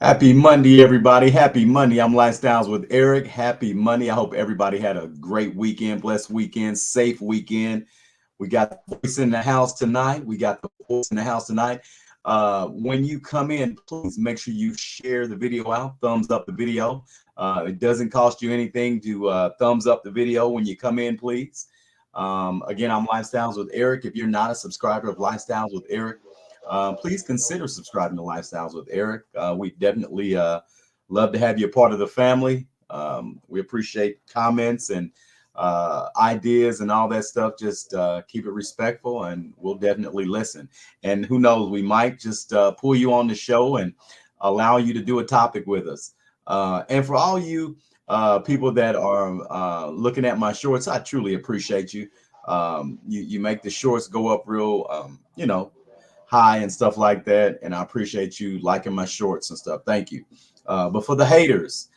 Happy Monday, everybody. Happy Monday. I'm Lifestyles with Eric. Happy Monday. I hope everybody had a great weekend, blessed weekend, safe weekend. We got the voice in the house tonight. We got the voice in the house tonight. When you come in, please make sure you share the video out, thumbs up the video. It doesn't cost you anything to thumbs up the video when you come in, please. Again, I'm Lifestyles with Eric. If you're not a subscriber of Lifestyles with Eric, please consider subscribing to Lifestyles with Eric. We definitely love to have you a part of the family. We appreciate comments and ideas and all that stuff. Just keep it respectful, and we'll definitely listen. And who knows, we might just pull you on the show and allow you to do a topic with us. And for all you people that are looking at my shorts, I truly appreciate you. You make the shorts go up real, high and stuff like that. And I appreciate you liking my shorts and stuff. Thank you. But for the haters,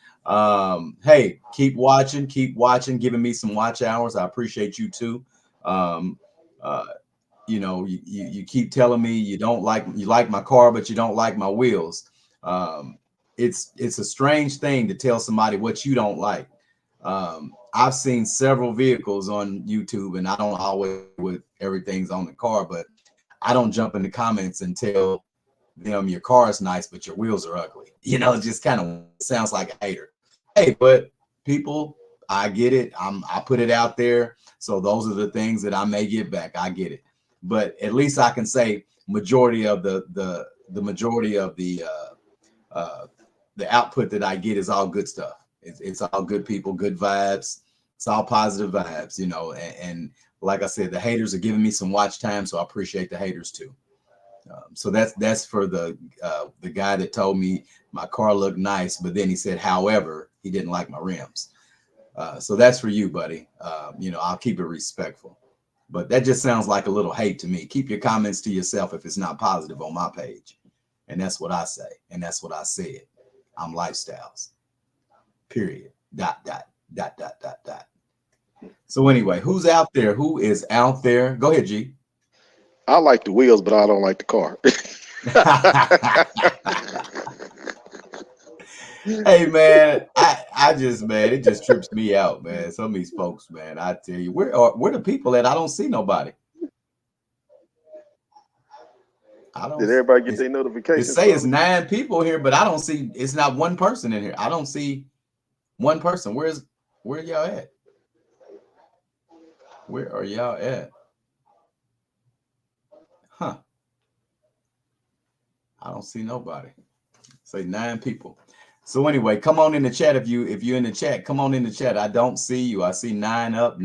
hey, keep watching, giving me some watch hours. I appreciate you too. Um, uh, you keep telling me you like my car, but you don't like my wheels. Um, it's a strange thing to tell somebody what you don't like. I've seen several vehicles on YouTube, and I don't always with everything's on the car, but I don't jump in the comments and tell them your car is nice, but your wheels are ugly. It just kind of sounds like a hater. Hey, but people, I get it. I put it out there. So those are the things that I may get back. I get it. But at least I can say majority of the majority of the output that I get is all good stuff. It's all good people, good vibes. It's all positive vibes, and like I said, the haters are giving me some watch time, so I appreciate the haters too. So that's for the guy that told me my car looked nice, but then he said, however, he didn't like my rims. So that's for you, buddy. I'll keep it respectful, but that just sounds like a little hate to me. Keep your comments to yourself if it's not positive on my page, and that's what I say, and that's what I said. I'm Lifestyles. Period. Dot dot dot dot dot dot. So anyway, who's out there? Who is out there? Go ahead, G. I like the wheels, but I don't like the car. Hey man, I just man, it just trips me out, man. Some of these folks, man, I tell you, where the people at? I don't see nobody. I don't. Did everybody get It's, their it notifications say it's from me? 9 people here, but I don't see. It's not one person in here. I don't see one person. Where y'all at? Where are y'all at? Huh? I don't see nobody. Say 9 people. So anyway, come on in the chat if you're in the chat. Come on in the chat. I don't see you. I see 9 up,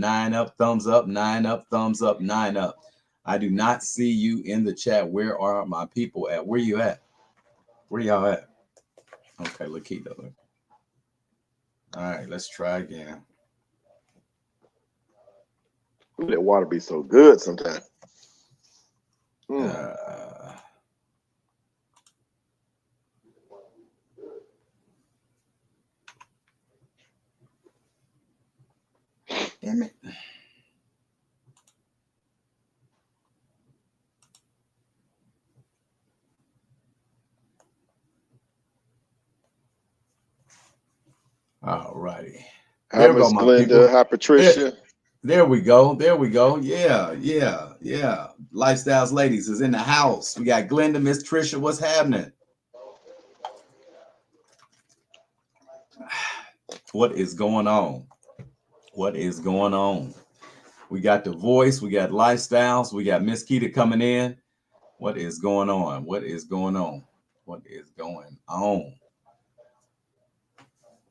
thumbs up, 9 up, thumbs up, 9 up. I do not see you in the chat. Where are my people at? Where you at? Where y'all at? Okay, Lakita. All right, let's try again. Ooh, that water be so good sometimes. Uh, damn it. All righty. Hi, There we go, Miss my Glenda. people. Hi, There, Patricia. there we go. There we go. Yeah, yeah, yeah. Lifestyles Ladies is in the house. We got Glenda, Miss Trisha. What's happening? What is going on? What is going on? We got the voice. We got Lifestyles. We got Miss Keita coming in. What is going on? What is going on? What is going on?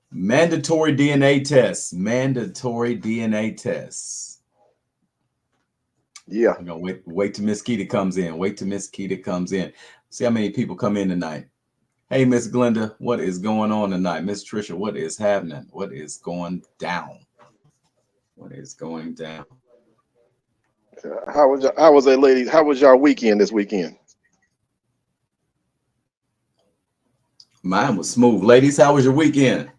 Mandatory DNA tests. Mandatory DNA tests. Yeah. I'm gonna wait till Miss Keita comes in. Wait till Miss Keita comes in. See how many people come in tonight. Hey, Miss Glenda, what is going on tonight? Miss Trisha, what is happening? What is going down? What is going down? How was that, lady? How was your weekend this weekend? Mine was smooth. Ladies, how was your weekend?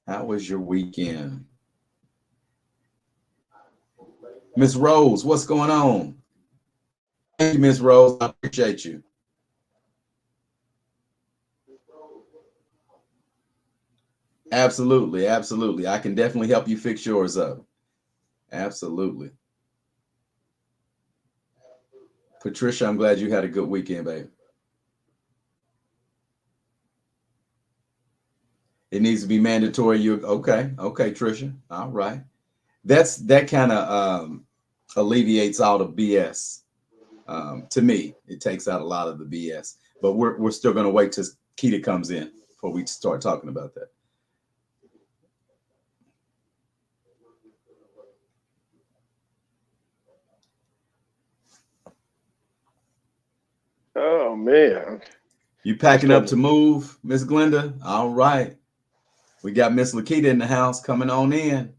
How was your weekend? Miss Rose, what's going on? Thank you, Miss Rose. I appreciate you. Absolutely, absolutely. I can definitely help you fix yours up. Absolutely. Patricia, I'm glad you had a good weekend, babe. It needs to be mandatory. You okay? Okay, Trisha. All right. That kind of alleviates all the BS. To me, it takes out a lot of the BS. But we're still going to wait till Keita comes in before we start talking about that. Oh man. You packing up to move, Miss Glenda? All right. We got Miss Lakita in the house coming on in.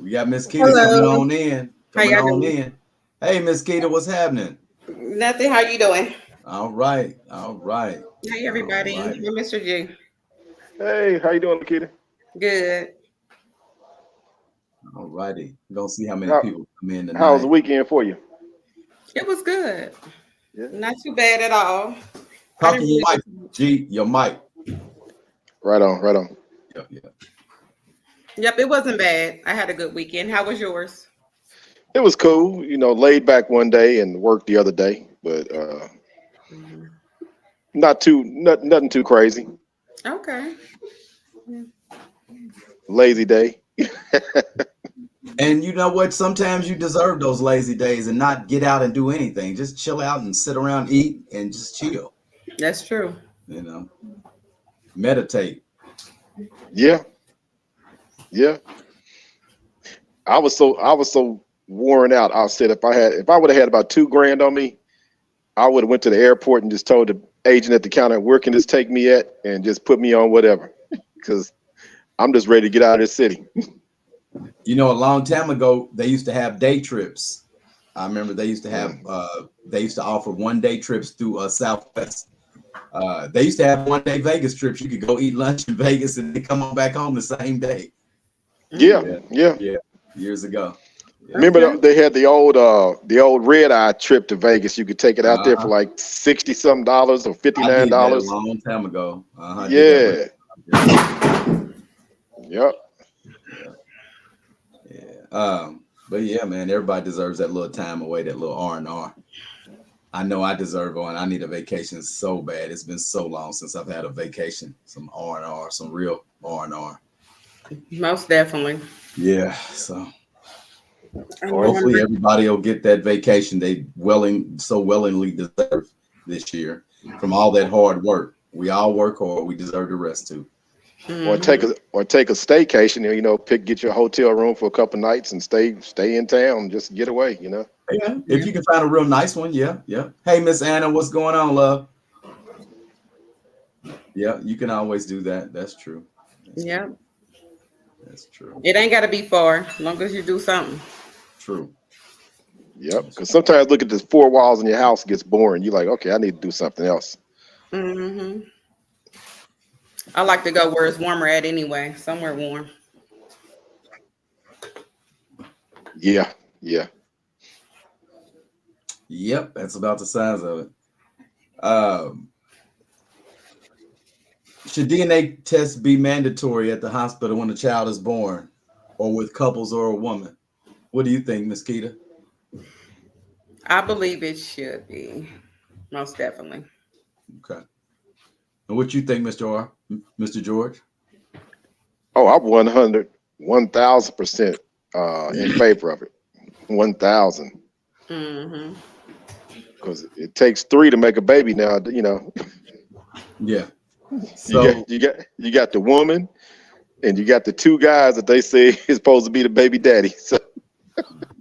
We got Miss Keita coming on in. Coming on in. Hey, Miss Keita, what's happening? Nothing. How you doing? All right. All right. Hey, everybody. All right. Hey, Mr. G. Hey, how you doing, Lakita? Good. All righty. We're going to see how many people come in tonight. How was the weekend for you? It was good. Yeah. Not too bad at all. Talking your mic, G, your mic. Right on, right on. Yep, it wasn't bad. I had a good weekend. How was yours? It was cool, laid back one day and worked the other day, but nothing too crazy. Okay. Lazy day. And you know what? Sometimes you deserve those lazy days and not get out and do anything. Just chill out and sit around, eat, and just chill. That's true. Meditate. Yeah. I was so worn out. I said if I would have had about $2,000 on me, I would have went to the airport and just told the agent at the counter, where can this take me at, and just put me on whatever, because I'm just ready to get out of this city. A long time ago, they used to have day trips. I remember they used to have they used to offer 1-day trips through Southwest. They used to have 1-day Vegas trips. You could go eat lunch in Vegas and then come on back home the same day. Yeah. Years ago. Yeah. Remember they had the old red eye trip to Vegas. You could take it out there for like $60-something or $59. I did that a long time ago. Yeah. Yep. Yeah. But yeah, man, everybody deserves that little time away, that little R&R. I know I deserve one. I need a vacation so bad. It's been so long since I've had a vacation, some R&R, some real R&R. Most definitely. Yeah. So hopefully everybody will get that vacation they so willingly deserve this year from all that hard work. We all work hard. We deserve the rest too. Or take a staycation. Get your hotel room for a couple nights and stay in town. Just get away. Yeah, if you can find a real nice one. Yeah. Hey, Miss Anna, what's going on, love? Yeah, you can always do that. That's true. That's true. It ain't got to be far, as long as you do something. True. Yep. Because sometimes look at the 4 walls in your house gets boring. You're like, okay, I need to do something else. Mm-hmm. I like to go where it's warmer at anyway, somewhere warm. Yeah. Yep, that's about the size of it. Should DNA tests be mandatory at the hospital when a child is born, or with couples or a woman? What do you think, Ms. Keita? I believe it should be, most definitely. Okay. And what you think, Mr. George? Oh, I'm 1,000% in favor of it. 1,000. Mm-hmm. Because it takes 3 to make a baby now. Yeah. So you got the woman, and you got the 2 guys that they say is supposed to be the baby daddy. So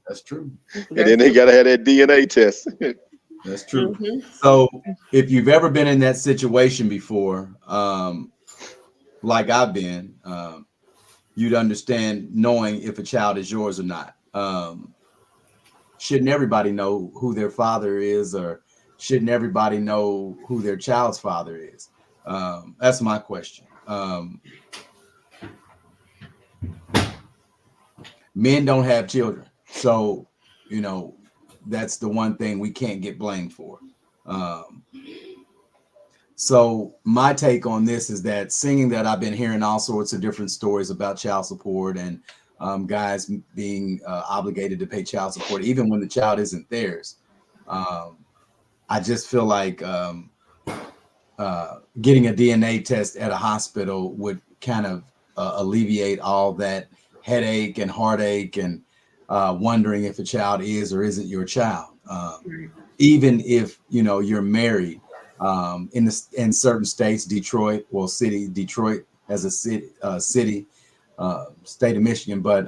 that's true. And then they gotta have that DNA test. That's true. Mm-hmm. So if you've ever been in that situation before, like I've been, you'd understand knowing if a child is yours or not. Shouldn't everybody know who their father is, or shouldn't everybody know who their child's father is? That's my question. Men don't have children, so that's the one thing we can't get blamed for. So my take on this is that, seeing that I've been hearing all sorts of different stories about child support and guys being obligated to pay child support even when the child isn't theirs. Um, I just feel like getting a DNA test at a hospital would kind of alleviate all that headache and heartache and wondering if a child is or isn't your child. Right. Even if you're married, in certain states, Detroit as a city, state of Michigan, but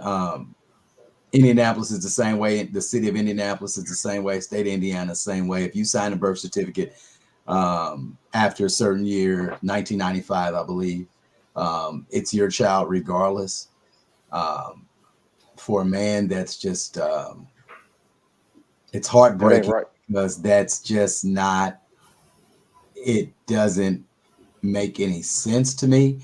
Indianapolis is the same way. The city of Indianapolis is the same way. State of Indiana, same way. If you sign a birth certificate after a certain year, 1995, I believe, it's your child regardless. For a man, that's just it's That ain't heartbreaking, right. because that's just not. It doesn't make any sense to me.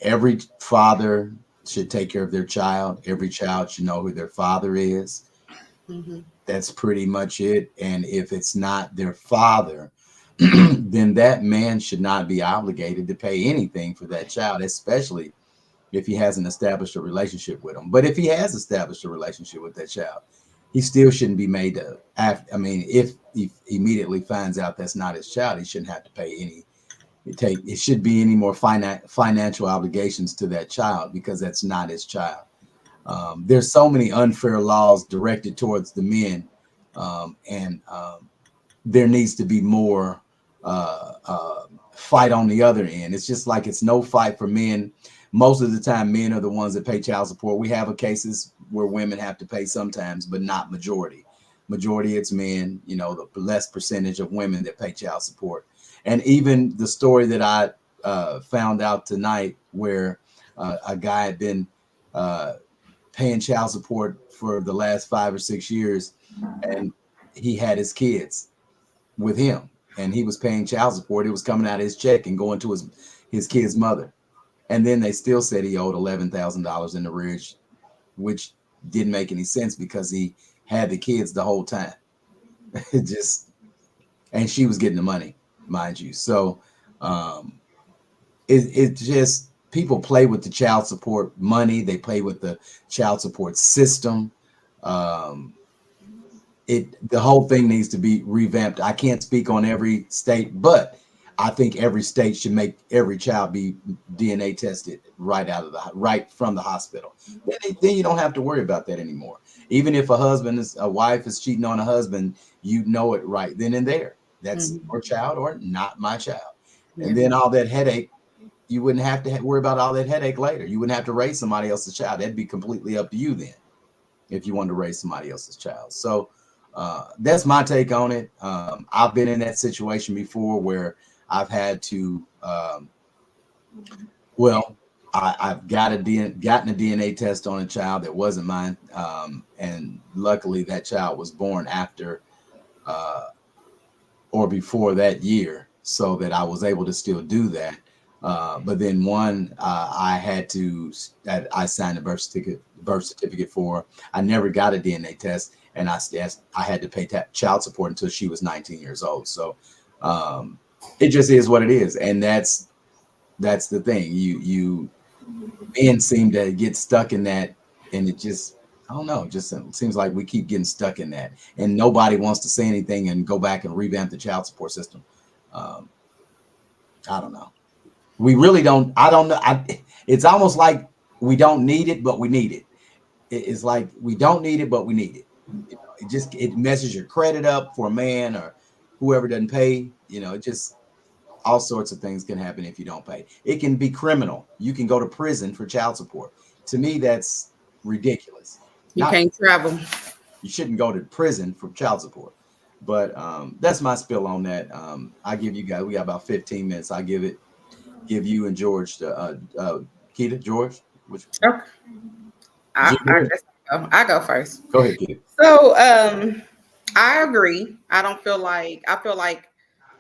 Every father should take care of their child. Every child should know who their father is. Mhm. That's pretty much it. And if it's not their father, then that man should not be obligated to pay anything for that child, especially if he hasn't established a relationship with them. But if he has established a relationship with that child, he still shouldn't be made to. I mean, if he immediately finds out that's not his child, he shouldn't have to pay any. It should be any more financial obligations to that child, because that's not his child. There's so many unfair laws directed towards the men, and there needs to be more fight on the other end. It's just like it's no fight for men. Most of the time, men are the ones that pay child support. We have cases where women have to pay sometimes, but not majority. Majority, it's men. The less percentage of women that pay child support. And even the story that I found out tonight, where a guy had been paying child support for the last 5 or 6 years, and he had his kids with him, and he was paying child support. It was coming out of his check and going to his kid's mother. And then they still said he owed $11,000 in arrears, which didn't make any sense because he had the kids the whole time. It just, and she was getting the money, mind you. So it just, people play with the child support money. They play with the child support system. Um, the whole thing needs to be revamped. I can't speak on every state, but I think every state should make every child be DNA tested right from the hospital. Then you don't have to worry about that anymore. Even if a wife is cheating on a husband, you know it right then and there. That's Mhm. your child or not my child. And Yeah. then all that headache, you wouldn't have to worry about all that headache later. You wouldn't have to raise somebody else's child. That'd be completely up to you then, if you wanted to raise somebody else's child. So that's my take on it. I've been in that situation before where I've had to, well, I've gotten a DNA test on a child that wasn't mine. And luckily that child was born after or before that year, so that I was able to still do that. But then one, that I signed a birth certificate for. I never got a DNA test, and I had to pay child support until she was 19 years old. So it just is what it is, and that's the thing. You men seem to get stuck in that, and it just, I don't know, it just seems like we keep getting stuck in that, and nobody wants to say anything and go back and revamp the child support system. Um, I don't know. We really don't. I don't know. It's almost like we don't need it, but we need it. It's like we don't need it, but we need it. It messes your credit up for a man or whoever doesn't pay. It just, all sorts of things can happen if you don't pay. It can be criminal. You can go to prison for child support. To me, that's ridiculous. You Not, can't travel. you shouldn't go to prison for child support. But that's my spill on that. I give you guys, we got about 15 minutes. Give you and George Keita, George, which Okay. I George, guess I go first. go ahead, Keita. So I agree. I feel like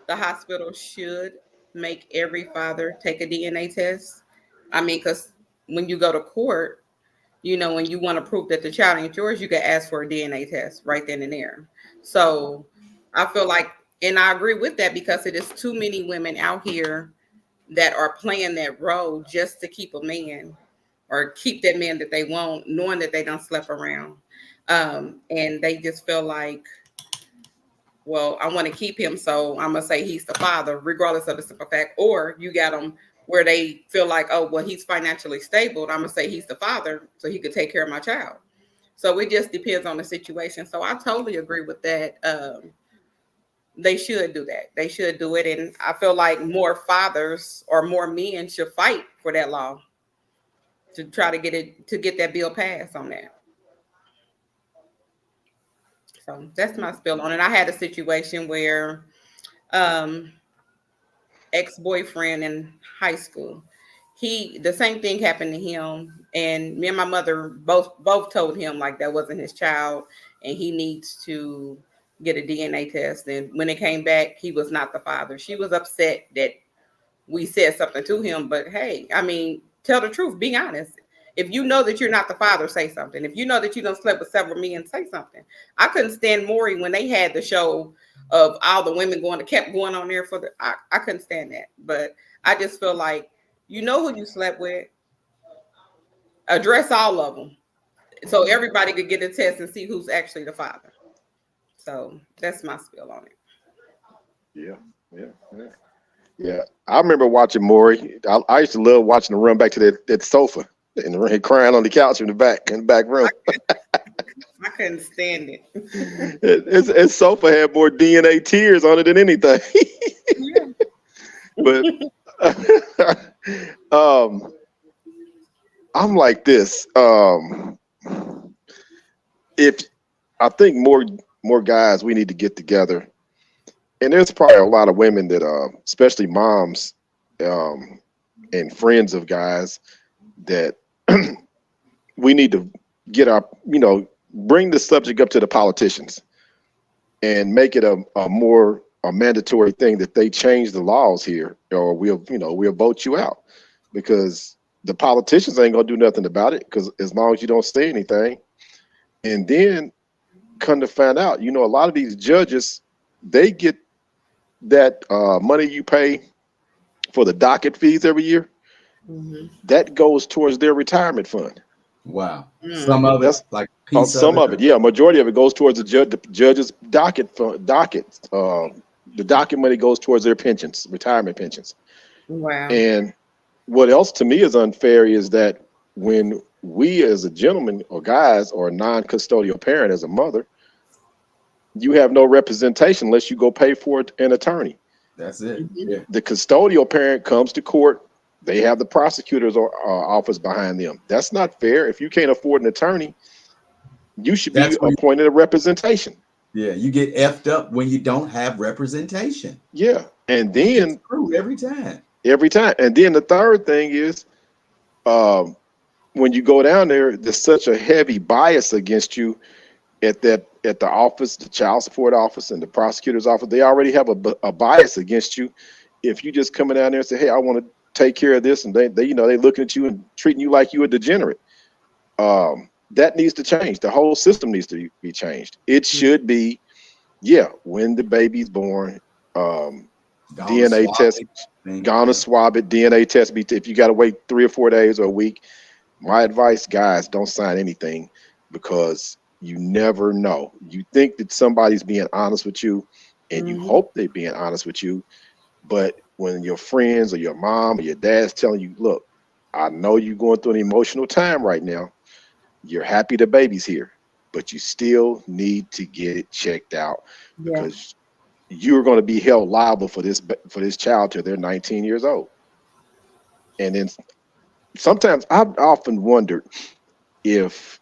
the hospital should make every father take a DNA test. I mean, because when you go to court, when you want to prove that the child ain't yours, you can ask for a DNA test right then and there. So I feel like And I agree with that because it is too many women out here that are playing that role just to keep a man or keep that man that they want, knowing that they don't sleep around. And they just feel like, well, I want to keep him, so I'm gonna say he's the father, regardless of the simple fact. Or you got them where they feel like, oh, well, he's financially stable. I'm gonna say he's the father, so he could take care of my child. So it just depends on the situation. So I totally agree with that. They should do that. They should do it, and I feel like more fathers or more men should fight for that law to try to get that bill passed on that. So that's my spill on it. I had a situation where um ex-boyfriend in high school. The same thing happened to him, and me and my mother both told him like that wasn't his child, and he needs to get a DNA test. And when it came back, he was not the father. She was upset that we said something to him, but hey, I mean, tell the truth, be honest. If you know that you're not the father, say something. If you know that you don't slept with several men, say something. I couldn't stand Maury when they had the show of all the women kept going on there for I couldn't stand that. But I just feel like, you know who you slept with, address all of them so everybody could get a test and see who's actually the father. So that's my spill on it. Yeah. I remember watching Maury. I used to love watching her run back to that sofa and crying on the couch in the back room. I couldn't stand it. His sofa had more DNA tears on it than anything. But I'm like this. If I think more guys, we need to get together, and there's probably a lot of women that, especially moms, and friends of guys, that we need to get bring the subject up to the politicians and make it a mandatory thing that they change the laws here, or we'll vote you out, because the politicians ain't gonna do nothing about it, because as long as you don't say anything. And then come to find out, a lot of these judges, they get that money you pay for the docket fees every year. Mm-hmm. That goes towards their retirement fund. Wow. Some of it, like some of it, yeah. Majority of it goes towards the judge's docket fund. The docket money goes towards their pensions, retirement pensions. Wow. And what else to me is unfair is that when we as a gentleman or guys or a non-custodial parent as a mother, you have no representation unless you go pay for an attorney. That's it. Yeah. The custodial parent comes to court. They have the prosecutor's office behind them. That's not fair. If you can't afford an attorney, you should be appointed a representation. Yeah, you get effed up when you don't have representation. Yeah, and then every time. And then the third thing is, when you go down there, there's such a heavy bias against you at the office, the child support office and the prosecutor's office. They already have a bias against you. If you just coming down there and say, hey, I want to take care of this, and they looking at you and treating you like you a degenerate. That needs to change. The whole system needs to be changed. It should be, when the baby's born, DNA test, gonna swab it, DNA test. If you got to wait 3 or 4 days or a week, my advice, guys, don't sign anything, because you never know. You think that somebody's being honest with you, and you hope they're being honest with you, but when your friends or your mom or your dad's telling you, look, I know you're going through an emotional time right now. You're happy the baby's here, but you still need to get it checked out, because you're going to be held liable for this child till they're 19 years old. And then sometimes I've often wondered if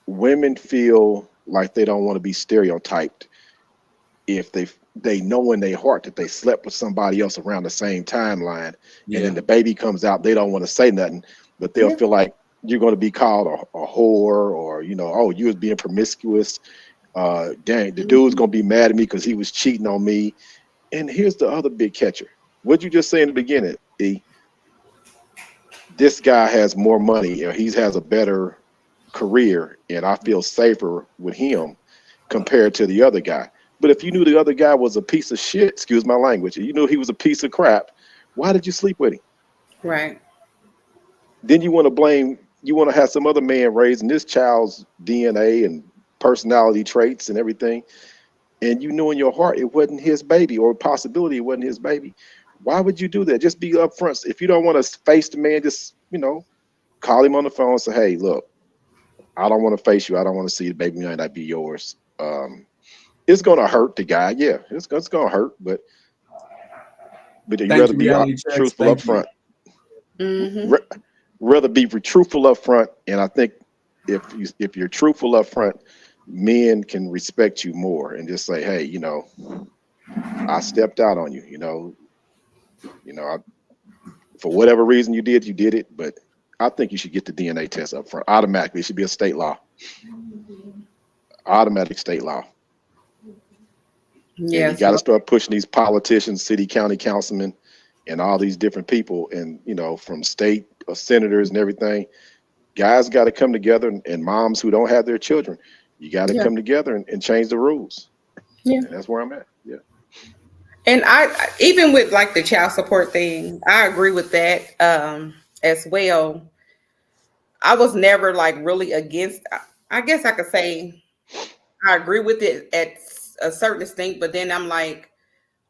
women feel like they don't want to be stereotyped if they know in their heart that they slept with somebody else around the same timeline, and then the baby comes out, they don't want to say nothing, but they'll feel like you're going to be called a whore, or oh, you was being promiscuous. Dang, the dude's going to be mad at me because he was cheating on me. And here's the other big catcher. What'd you just say in the beginning, E? This guy has more money, or he has a better career, and I feel safer with him compared to the other guy. But if you knew the other guy was a piece of shit, excuse my language, and you knew he was a piece of crap, why did you sleep with him? Right. Then you want to blame, you want to have some other man raising this child's DNA and personality traits and everything. And you know in your heart it wasn't his baby, or possibility it wasn't his baby. Why would you do that? Just be upfront. If you don't want to face the man, just, call him on the phone and say, hey, look, I don't want to face you. I don't want to see the baby might not be yours. It's going to hurt the guy. Yeah, it's going to hurt, but you'd rather be truthful up front. Mm-hmm. Rather be truthful up front. And I think if you're truthful up front, men can respect you more and just say, hey, I stepped out on you, for whatever reason you did it, but I think you should get the DNA test up front automatically. It should be a state law, automatic state law. Yeah, you got to start pushing these politicians, city, county councilmen, and all these different people, and from state senators and everything. Guys got to come together, and moms who don't have their children, you got to come together and change the rules. Yeah, and that's where I'm at. Yeah. And I, even with like the child support thing, I agree with that as well. I was never like really against, I guess I could say I agree with it at a certain extent, but then I'm like,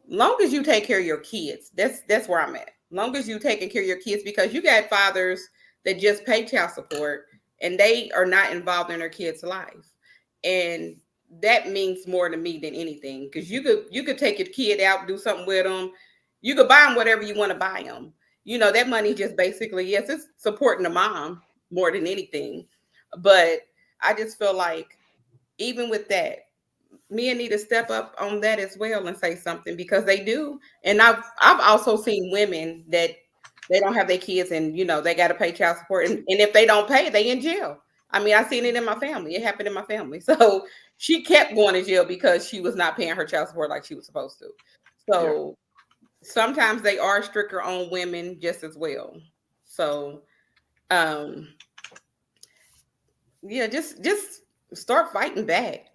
long as you take care of your kids, that's where I'm at. Long as you taking care of your kids, because you got fathers that just pay child support and they are not involved in their kids' life. And that means more to me than anything, because you could take your kid out, do something with them. You could buy them whatever you want to buy them. That money just basically, yes, it's supporting the mom more than anything. But I just feel like even with that, men need to step up on that as well and say something, because they do. And I've also seen women that they don't have their kids and, they got to pay child support. And if they don't pay, they in jail. I mean, I seen it in my family. It happened in my family. So she kept going to jail because she was not paying her child support like she was supposed to. So sometimes they are stricter on women just as well. So, just start fighting back,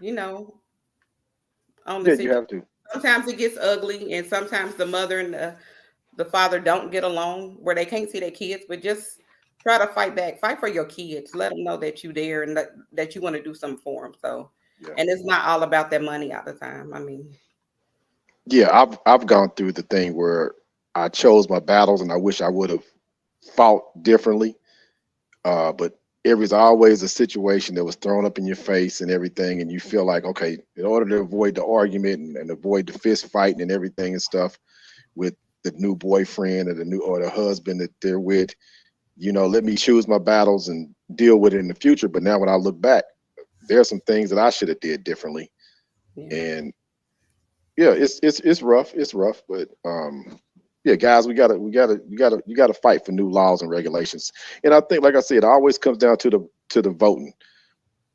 on the you have to. Sometimes it gets ugly, and sometimes the mother and the father don't get along where they can't see their kids, but just try to fight back. Fight for your kids. Let them know that you're there and that you want to do something for them. So, and it's not all about that money all the time. I mean, I've gone through the thing where I chose my battles, and I wish I would have fought differently. But it was always a situation that was thrown up in your face and everything, and you feel like, okay, in order to avoid the argument and avoid the fist fighting and everything and stuff with the new boyfriend or the husband that they're with, let me choose my battles and deal with it in the future. But now when I look back, there are some things that I should have did differently. And it's rough. It's rough, but guys, you gotta fight for new laws and regulations. And I think, like I said, it always comes down to the voting.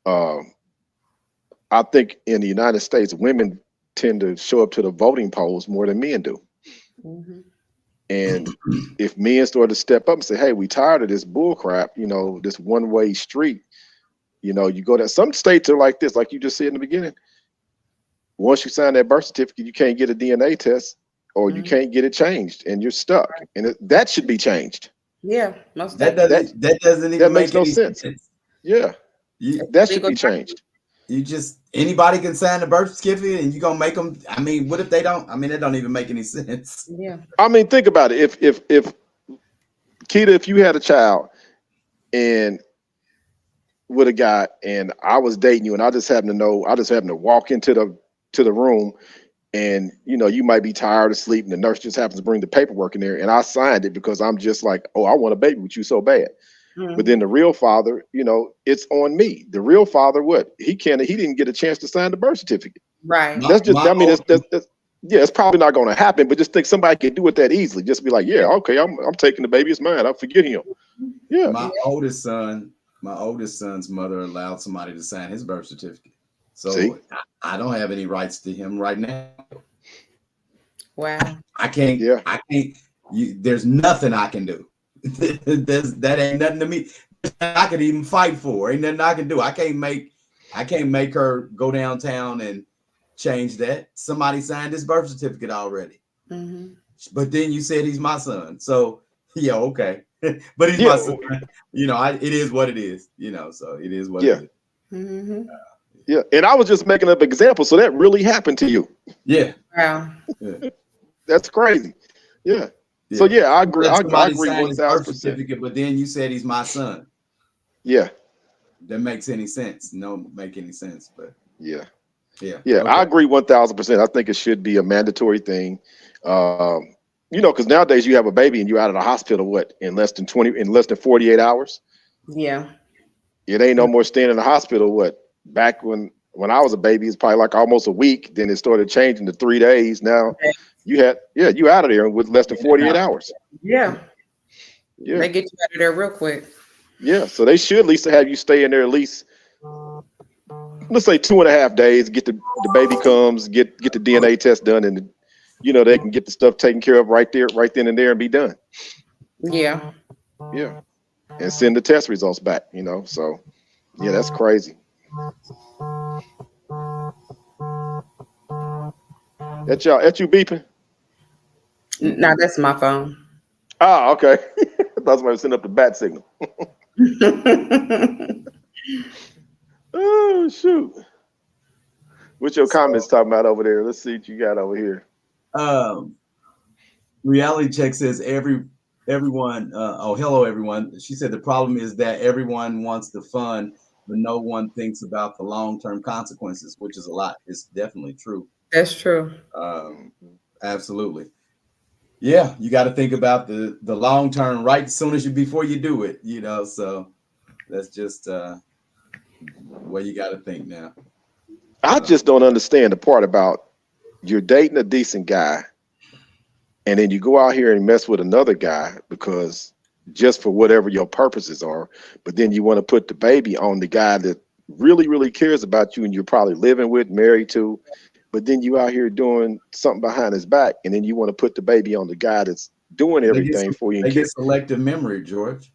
I think in the United States, women tend to show up to the voting polls more than men do. Mm-hmm. And if men start to step up and say, hey, we tired of this bull crap, this one-way street, you go to some states are like this, like you just said in the beginning. Once you sign that birth certificate, you can't get a DNA test, or you can't get it changed, and you're stuck. And that should be changed. Yeah, that doesn't even make no sense. Yeah, that should be changed. Anybody can sign the birth certificate, and you're gonna make them. I mean, what if they don't? I mean, it don't even make any sense. Yeah. I mean, think about it. If Keita, if you had a child and with a guy, and I was dating you, and I just happened to walk into the room, and you might be tired of sleep, and the nurse just happens to bring the paperwork in there, and I signed it because I'm just like, oh, I want a baby with you so bad. Mm-hmm. But then the real father, it's on me. The real father, he didn't get a chance to sign the birth certificate. Right. That's just, it's probably not going to happen, but just think somebody could do it that easily. Just be like, okay, I'm taking the baby, it's mine. I'll forget him. Yeah. My oldest son's mother allowed somebody to sign his birth certificate. So I don't have any rights to him right now. Wow. I can't. There's nothing I can do. That ain't nothing to me. I could even fight for. Ain't nothing I can do. I can't make her go downtown and change that. Somebody signed his birth certificate already. Mm-hmm. But then you said he's my son. So yeah, okay. But he's Yeah. my son. It is what it is, so it is what Yeah. it is. Mm-hmm. Yeah. And I was just making up examples. So that really happened to you. Yeah. Wow. Yeah. That's crazy. Yeah. Yeah. So yeah, I agree. Let I somebody agree sign his birth 1000%. certificate, but then you said he's my son. Yeah. That makes any sense? No, make any sense, but Yeah. yeah. Yeah. Okay. I agree 1000%. I think it should be a mandatory thing. Because nowadays you have a baby and you're out of the hospital, in less than 48 hours. Yeah. It ain't no more staying in the hospital. Back when I was a baby, it's probably like almost a week. Then it started changing to 3 days. Now you out of there with less than 48 hours. Yeah. Yeah. They get you out of there real quick. Yeah. So they should at least have you stay in there at least, let's say 2.5 days. Get the baby comes, get the DNA test done, and they can get the stuff taken care of right then and there, and be done. Yeah. Yeah. And send the test results back. So yeah, that's crazy. At you beeping? No, that's my phone. Ah, okay. I thought somebody was sending up the bat signal. Oh shoot. What's your comments talking about over there? Let's see what you got over here. Reality Check says everyone. Hello everyone. She said the problem is that everyone wants the fun, but no one thinks about the long-term consequences, which is a lot. It's definitely true. That's true. Absolutely. Yeah, you got to think about the long term right as soon as before you do it. So that's just where you got to think now. I just don't understand the part about you're dating a decent guy, and then you go out here and mess with another guy because just for whatever your purposes are, but then you want to put the baby on the guy that really, really cares about you and you're probably living with, married to, but then you out here doing something behind his back, and then you want to put the baby on the guy that's doing everything for you. They get selective memory, George.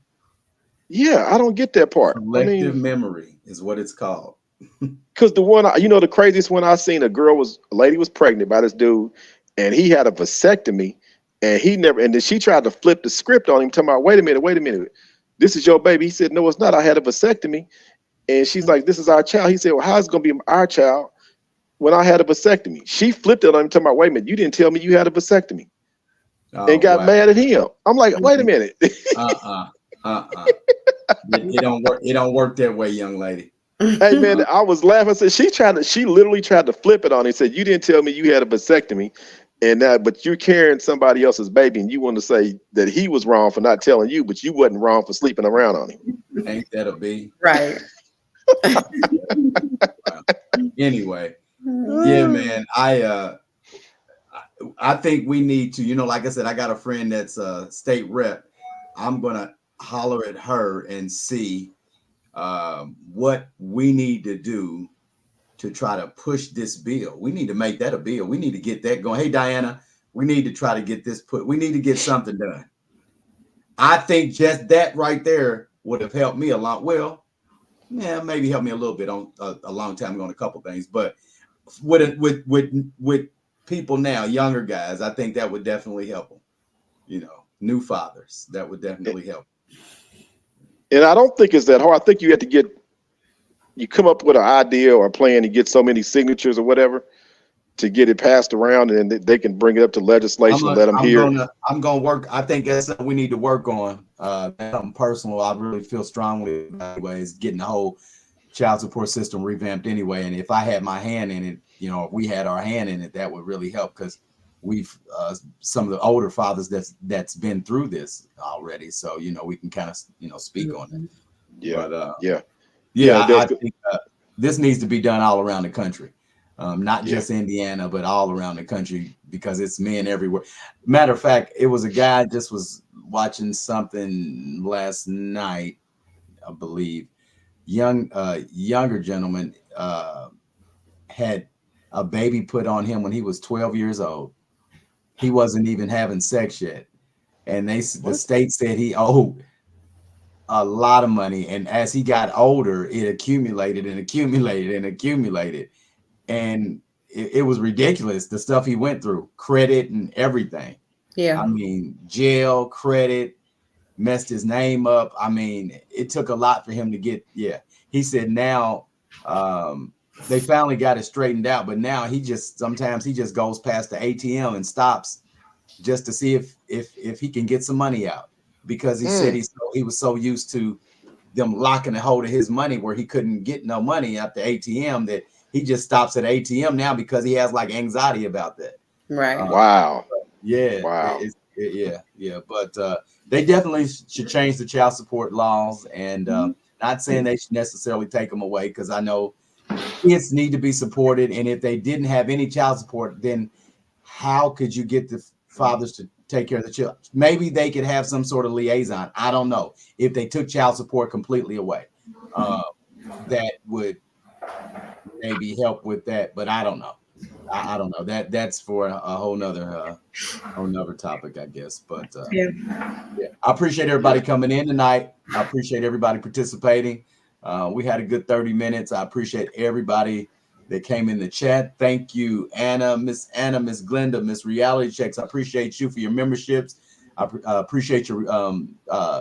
Yeah, I don't get that part. Selective memory is what it's called. Because the craziest one I seen, a lady was pregnant by this dude, and he had a vasectomy, and then she tried to flip the script on him, talking about, wait a minute, this is your baby. He said, no, it's not. I had a vasectomy. And she's like, this is our child. He said, well, how's it going to be our child when I had a vasectomy? She flipped it on him, talking about, wait a minute, you didn't tell me you had a vasectomy. And got mad at him. I'm like, wait a minute. It don't work. It don't work that way, young lady. Hey man, I was laughing. I said she literally tried to flip it on him. Said, you didn't tell me you had a vasectomy, but you're carrying somebody else's baby, and you want to say that he was wrong for not telling you, but you wasn't wrong for sleeping around on him. Ain't that a B? Right. Anyway, yeah, man. I think we need to, like I said, I got a friend that's a state rep. I'm gonna holler at her and see what we need to do to try to push this bill. We need to make that a bill. We need to get that going. Hey, Diana, we need to try to get this we need to get something done. I think just that right there would have helped me a lot. Well, yeah, maybe helped me a little bit on a long time ago on a couple things, but with people now, younger guys, I think that would definitely help them. New fathers, that would definitely help. And I don't think it's that hard. I think you come up with an idea or a plan to get so many signatures or whatever to get it passed around, and then they can bring it up to legislation and let them hear. I'm going to work. I think that's something we need to work on. Something personal. I really feel strongly about anyways, getting the whole child support system revamped anyway. And if I had my hand in it, if we had our hand in it, that would really help, because we've some of the older fathers that's been through this already. So, we can kind of, speak on it. Yeah. But, I think this needs to be done all around the country. Not just Indiana, but all around the country, because it's men everywhere. Matter of fact, it was a guy just was watching something last night, I believe. Younger gentleman had a baby put on him when he was 12 years old. He wasn't even having sex yet, and the state said he owed a lot of money. And as he got older, it accumulated and accumulated and accumulated. And it was ridiculous, the stuff he went through, credit and everything. Yeah. I mean, jail, credit, messed his name up. I mean, it took a lot for him to get, he said now they finally got it straightened out, but now sometimes he just goes past the ATM and stops just to see if he can get some money out, because he said he was so used to them locking a hold of his money where he couldn't get no money at the ATM that he just stops at ATM now because he has like anxiety about that. Right. Wow. Yeah. Wow. Yeah. But they definitely should change the child support laws, and not saying they should necessarily take them away, because I know kids need to be supported. And if they didn't have any child support, then how could you get the fathers to take care of the children? Maybe they could have some sort of liaison. I don't know. If they took child support completely away, that would maybe help with that, but I don't know. I don't know. That's for a whole nother topic, I guess. But yeah, I appreciate everybody coming in tonight. I appreciate everybody participating. We had a good 30 minutes. I appreciate everybody that came in the chat. Thank you, Anna, Miss Glenda, Miss Reality Checks. I appreciate you for your memberships. I appreciate your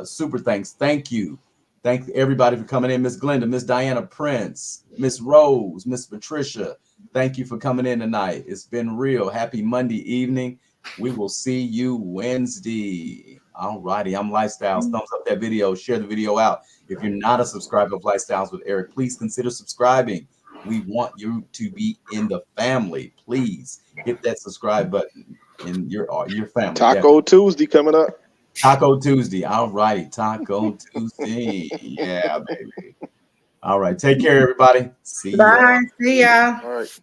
super thanks. Thank you. Thank everybody for coming in. Miss Glenda, Miss Diana Prince, Miss Rose, Miss Patricia. Thank you for coming in tonight. It's been real. Happy Monday evening. We will see you Wednesday. All righty. I'm Lifestyles. Thumbs up that video. Share the video out. If you're not a subscriber of Lifestyles with Eric, please consider subscribing. We want you to be in the family. Please hit that subscribe button in your family. Taco Tuesday coming up. Taco Tuesday. All righty. Taco Tuesday. Yeah, baby. All right. Take care, everybody. See you. Bye. See ya. All right.